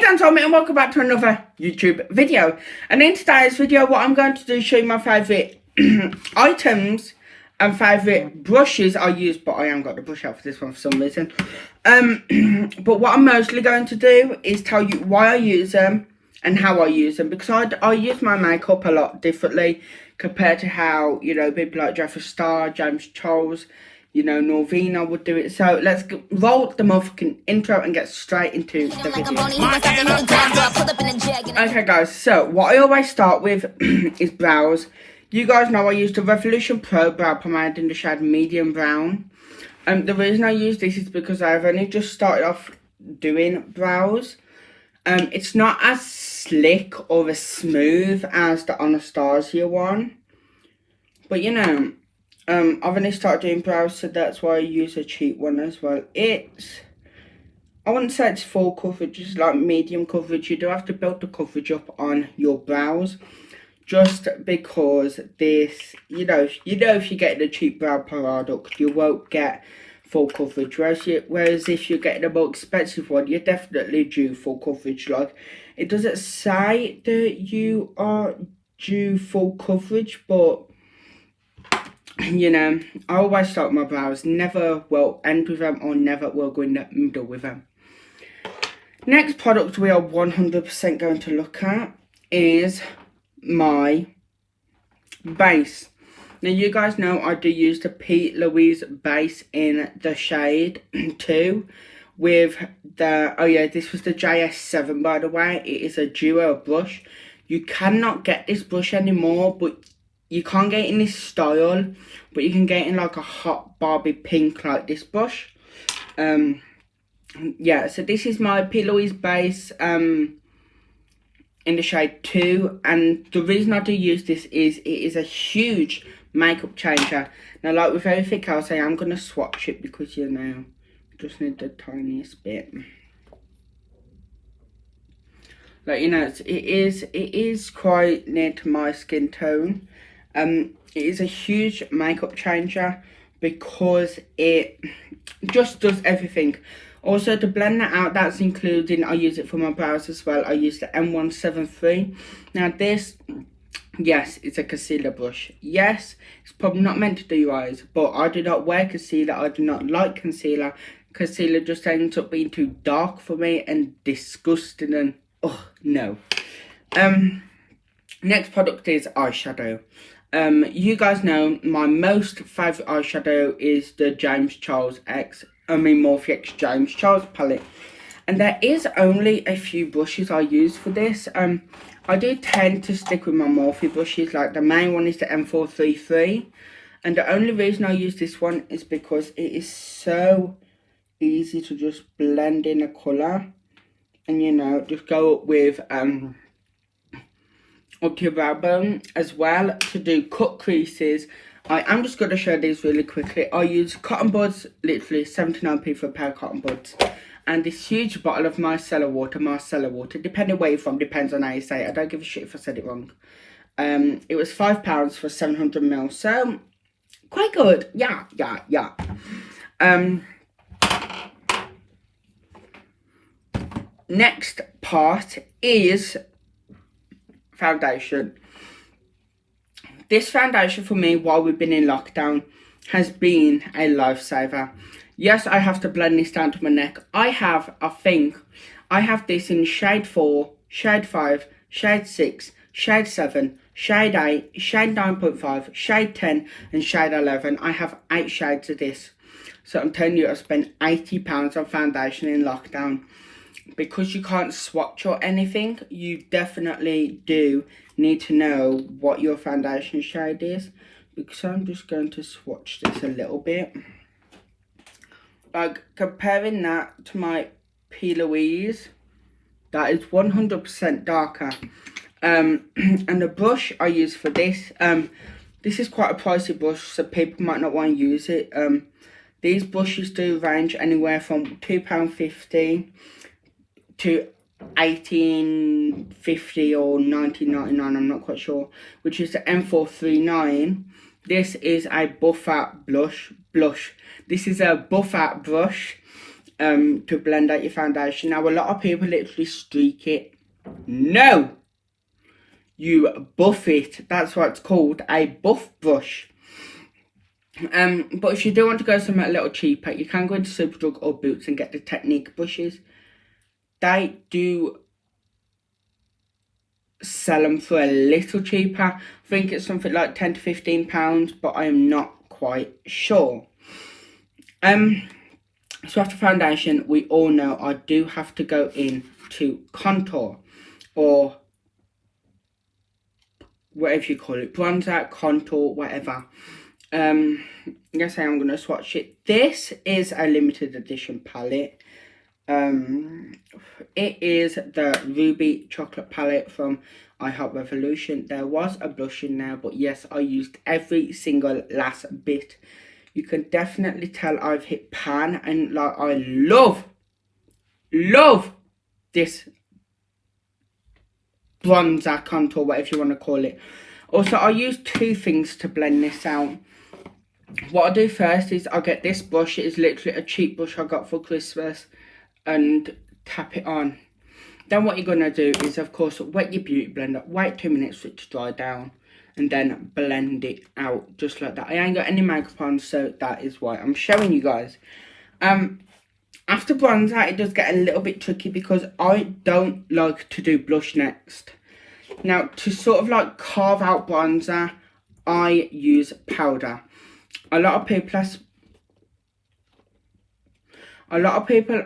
Tommy and welcome back to another YouTube video. And in today's video, what I'm going to do is show you my favourite items and favourite brushes I use, but I haven't got the brush out for this one for some reason. But what I'm mostly going to do is tell you why I use them and how I use them, because I use my makeup a lot differently compared to how, you know, people like Jeffree, James Charles, you know, Norvina would do it. So let's roll the motherfucking intro and get straight into the video. Okay guys, so what I always start with is brows. You guys know I use the Revolution Pro Brow Pomade in the shade medium brown. The reason I use this is because I've only just started off doing brows. It's not as slick or as smooth as the Anastasia one, but you know, I've only started doing brows, so that's why I use a cheap one as well. I wouldn't say it's full coverage, it's like medium coverage. You do have to build the coverage up on your brows, just because this, you know, if you get the cheap brow product, you won't get full coverage. Whereas if you're getting a more expensive one, you're definitely due full coverage. Like, it doesn't say that you are due full coverage, but you know, I always start with my brows, never will end with them or never will go in the middle with them. Next product we are 100% going to look at is my base. Now you guys know I do use the P. Louise base in the shade 2 with the, oh yeah, this was the JS7 by the way. It is a duo brush. You cannot get this brush anymore, but you can't get it in this style, but you can get it in like a hot Barbie pink like this brush. Yeah, so this is my P. Louise base in the shade 2, and the reason I do use this is it is a huge makeup changer. Now, like with everything else, I am going to swatch it because, you know, just need the tiniest bit. Like, you know, it is quite near to my skin tone. It is a huge makeup changer because it just does everything. Also, to blend that out, that's including, I use it for my brows as well. I use the M173. Now this, yes, it's a concealer brush. Yes, it's probably not meant to do your eyes, but I do not wear concealer. I do not like concealer. Concealer just ends up being too dark for me and disgusting and, oh, no. Next product is eyeshadow. You guys know my most favourite eyeshadow is the James Charles Morphe X James Charles palette. And there is only a few brushes I use for this. I do tend to stick with my Morphe brushes. Like the main one is the M433. And the only reason I use this one is because it is so easy to just blend in a colour. And you know, just go up with up to your brow bone as well to do cut creases. I am just going to show these really quickly. I use cotton buds, literally 79p for a pair of cotton buds, and this huge bottle of micellar water, depending where you're from, depends on how you say it. I don't give a shit if I said it wrong. It was £5 for 700ml, so quite good. Yeah. Next part is foundation. This foundation for me, while we've been in lockdown, has been a lifesaver. Yes, I have to blend this down to my neck. I think I have this in shade 4, shade 5, shade 6, shade 7, shade 8, shade 9.5, shade 10 and shade 11. I have 8 shades of this. So I'm telling you, I spent £80 on foundation in lockdown. Because you can't swatch or anything, you definitely do need to know what your foundation shade is. Because I'm just going to swatch this a little bit. Like, comparing that to my P. Louise, that is 100% darker. And the brush I use for this, this is quite a pricey brush, so people might not want to use it. These brushes do range anywhere from £2.50 to $18.50 or $19.99, I'm not quite sure, which is the M439. This is a buff out blush. This is a buff out brush. to blend out your foundation. Now, a lot of people literally streak it. No! You buff it. That's what it's called, a buff brush. But if you do want to go somewhere a little cheaper, you can go into Superdrug or Boots and get the Technique brushes. They do sell them for a little cheaper. I think it's something like £10 to £15, but I am not quite sure. So after foundation, we all know I do have to go in to contour, or whatever you call it, bronzer, contour, whatever. Yes, I am going to swatch it. This is a limited edition palette. It is the Ruby Chocolate palette from I Heart Revolution. There was a blush in there, but yes, I used every single last bit. You can definitely tell I've hit pan, and like I love this bronzer, contour, whatever you want to call it. Also, I use two things to blend this out. What I do first is I get this brush. It is literally a cheap brush I got for Christmas, and tap it on. Then what you're going to do is, of course, wet your beauty blender, wait 2 minutes for it to dry down, and then blend it out just like that. I ain't got any makeup on, so that is why I'm showing you guys. After bronzer, it does get a little bit tricky because I don't like to do blush next. Now, to sort of like carve out bronzer, I use powder. A lot of people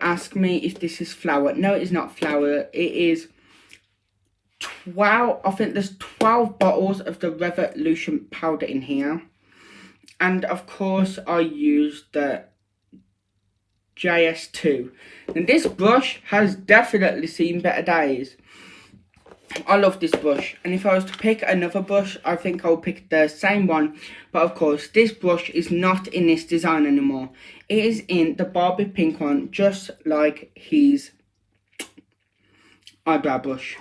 ask me if this is flour. No, it is not flour. It is 12, I think there's 12 bottles of the Revolution powder in here. And of course, I use the JS2. And this brush has definitely seen better days. I love this brush, and if I was to pick another brush, I think I'll pick the same one. But of course, this brush is not in this design anymore. It is in the Barbie pink one, just like his eyebrow brush.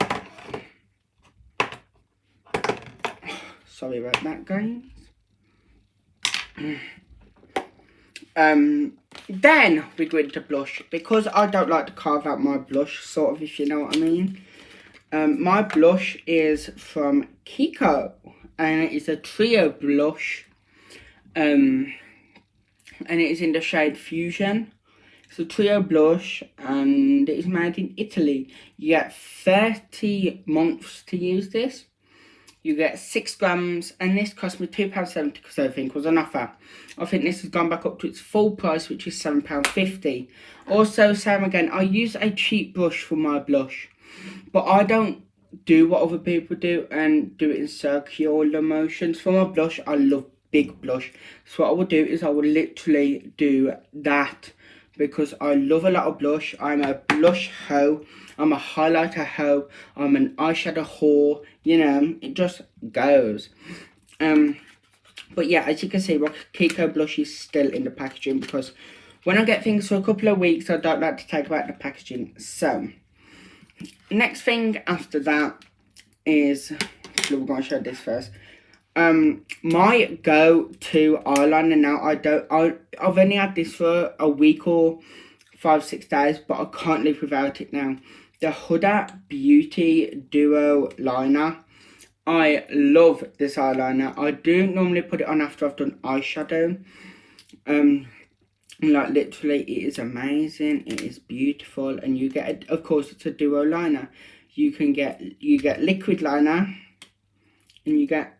Sorry about that, guys. Then we go into blush, because I don't like to carve out my blush, sort of, if you know what I mean. My blush is from Kiko, and it is a trio blush, and it is in the shade Fusion. It's a trio blush, and it is made in Italy. You get 30 months to use this. You get 6 grams, and this cost me £2.70 because everything was on offer. I think this has gone back up to its full price, which is £7.50. Also, same again, I use a cheap brush for my blush, but I don't do what other people do and do it in circular motions. For my blush, I love big blush. So what I would do is I would literally do that, because I love a lot of blush. I'm a blush hoe. I'm a highlighter hoe. I'm an eyeshadow whore. You know, it just goes. But yeah, as you can see, Kiko blush is still in the packaging, because when I get things for a couple of weeks, I don't like to take out the packaging. So next thing after that is, we're going to show this first. My go-to eyeliner now, I've only had this for a week or 5-6 days, but I can't live without it now. The Huda Beauty Duo Liner. I love this eyeliner. I do normally put it on after I've done eyeshadow. Like literally, it is amazing. It is beautiful, and you get, of course, it's a duo liner. You get liquid liner, and you get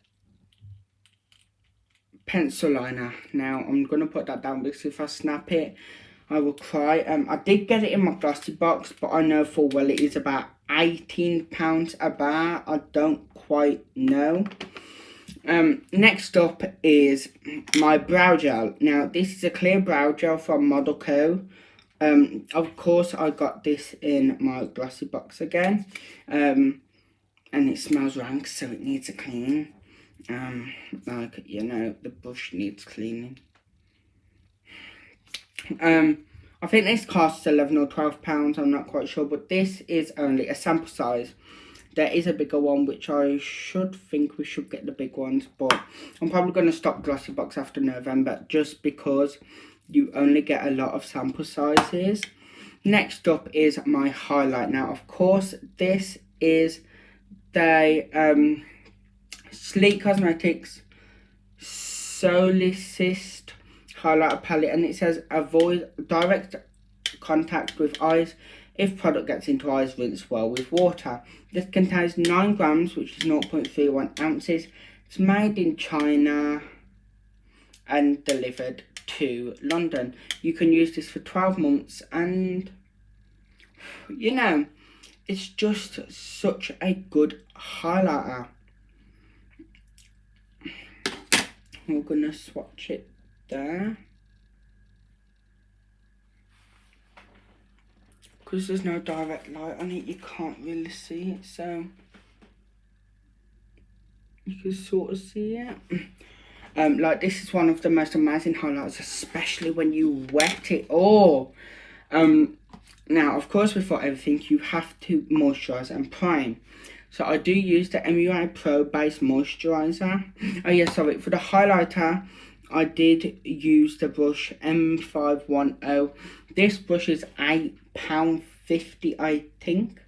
pencil liner. Now I'm gonna put that down, because if I snap it, I will cry. I did get it in my glossy box, but I know full well it is about £18 a bar. I don't quite know. Next up is my brow gel. Now, this is a clear brow gel from Model Co. Of course, I got this in my glossy box again. And it smells rank, so it needs a clean. Like, you know, the brush needs cleaning. I think this costs £11 or £12, I'm not quite sure, but this is only a sample size. There is a bigger one, which I think we should get the big ones, but I'm probably going to stop glossy box after November, just because you only get a lot of sample sizes. Next up is my highlight. Now, of course, this is the Sleek Cosmetics Solicist highlighter palette, and it says avoid direct contact with eyes. If product gets into eyes, rinse well with water. This contains 9 grams, which is 0.31 ounces. It's made in China and delivered to London. You can use this for 12 months, and you know, it's just such a good highlighter. We're gonna swatch it there, because there's no direct light on it, you can't really see it, so you can sort of see it. Like, this is one of the most amazing highlighters, especially when you wet it. Now, of course, before everything, you have to moisturize and prime. So I do use the MUA Pro Base Moisturizer. Oh yeah, sorry, for the highlighter, I did use the brush M510. This brush is £8.50, I think.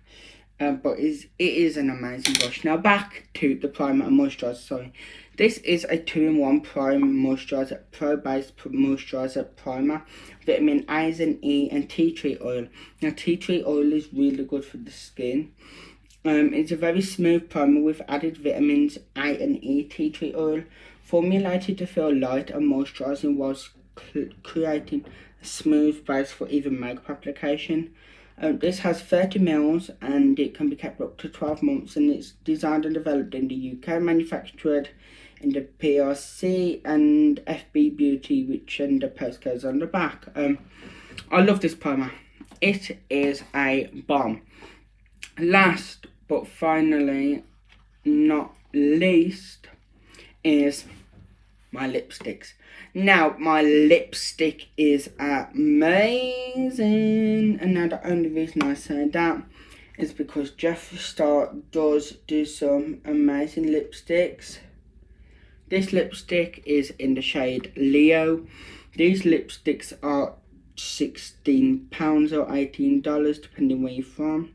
But it is an amazing brush. Now back to the primer and moisturizer, sorry. This is a 2-in-1 prime moisturizer, Pro Base Moisturizer Primer, vitamin A and E and tea tree oil. Now tea tree oil is really good for the skin. It's a very smooth primer with added vitamins A and E. Tea tree oil formulated to feel light and moisturizing whilst creating a smooth base for even makeup application. This has 30 ml and it can be kept up to 12 months, and it's designed and developed in the UK, manufactured in the PRC and FB Beauty, which and the postcodes on the back. I love this primer. It is a bomb. Last but finally not least is my lipsticks. Now, my lipstick is amazing, and now the only reason I say that is because Jeffree does do some amazing lipsticks. This lipstick is in the shade Leo. These lipsticks are £16 or $18 depending where you're from.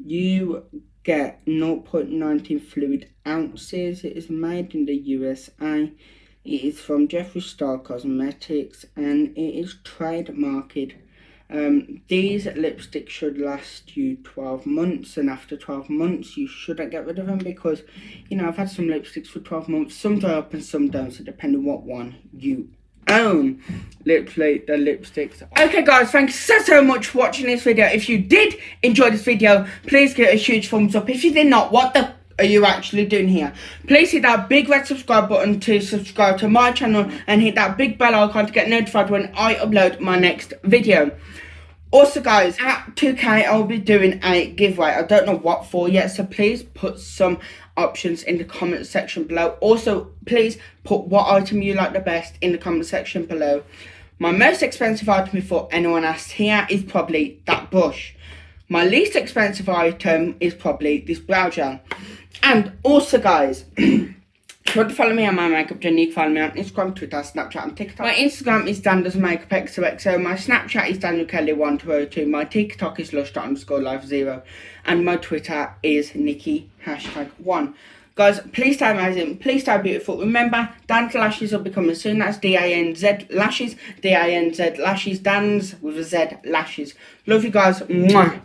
You get 0.19 fluid ounces. It is made in the USA. It is from Jeffree Cosmetics and it is trademarked. These lipsticks should last you 12 months, and after 12 months you shouldn't get rid of them, because, you know, I've had some lipsticks for 12 months. Some dry up and some don't, so depending on what one you own. Literally, the lipsticks. Okay guys, thank you so much for watching this video. If you did enjoy this video, please give it a huge thumbs up. If you did not, what the are you actually doing here? Please hit that big red subscribe button to subscribe to my channel, and hit that big bell icon to get notified when I upload my next video. Also guys, at 2K I'll be doing a giveaway. I don't know what for yet, so please put some options in the comment section below. Also, please put what item you like the best in the comment section below. My most expensive item, before anyone asks here, is probably that brush. My least expensive item is probably this brow gel. And also guys, if you want to follow me on my makeup journey, you can follow me on Instagram, Twitter, Snapchat and TikTok. My Instagram is DanDoesMakeupXOXO, my Snapchat is DanielKelly1202, my TikTok is Lush_Life0, and my Twitter is Nikki#1. Guys, please stay amazing, please stay beautiful. Remember, Dan's lashes will be coming soon. That's DANZ lashes, DANZ lashes, Dan's with a Z lashes. Love you guys. Mwah.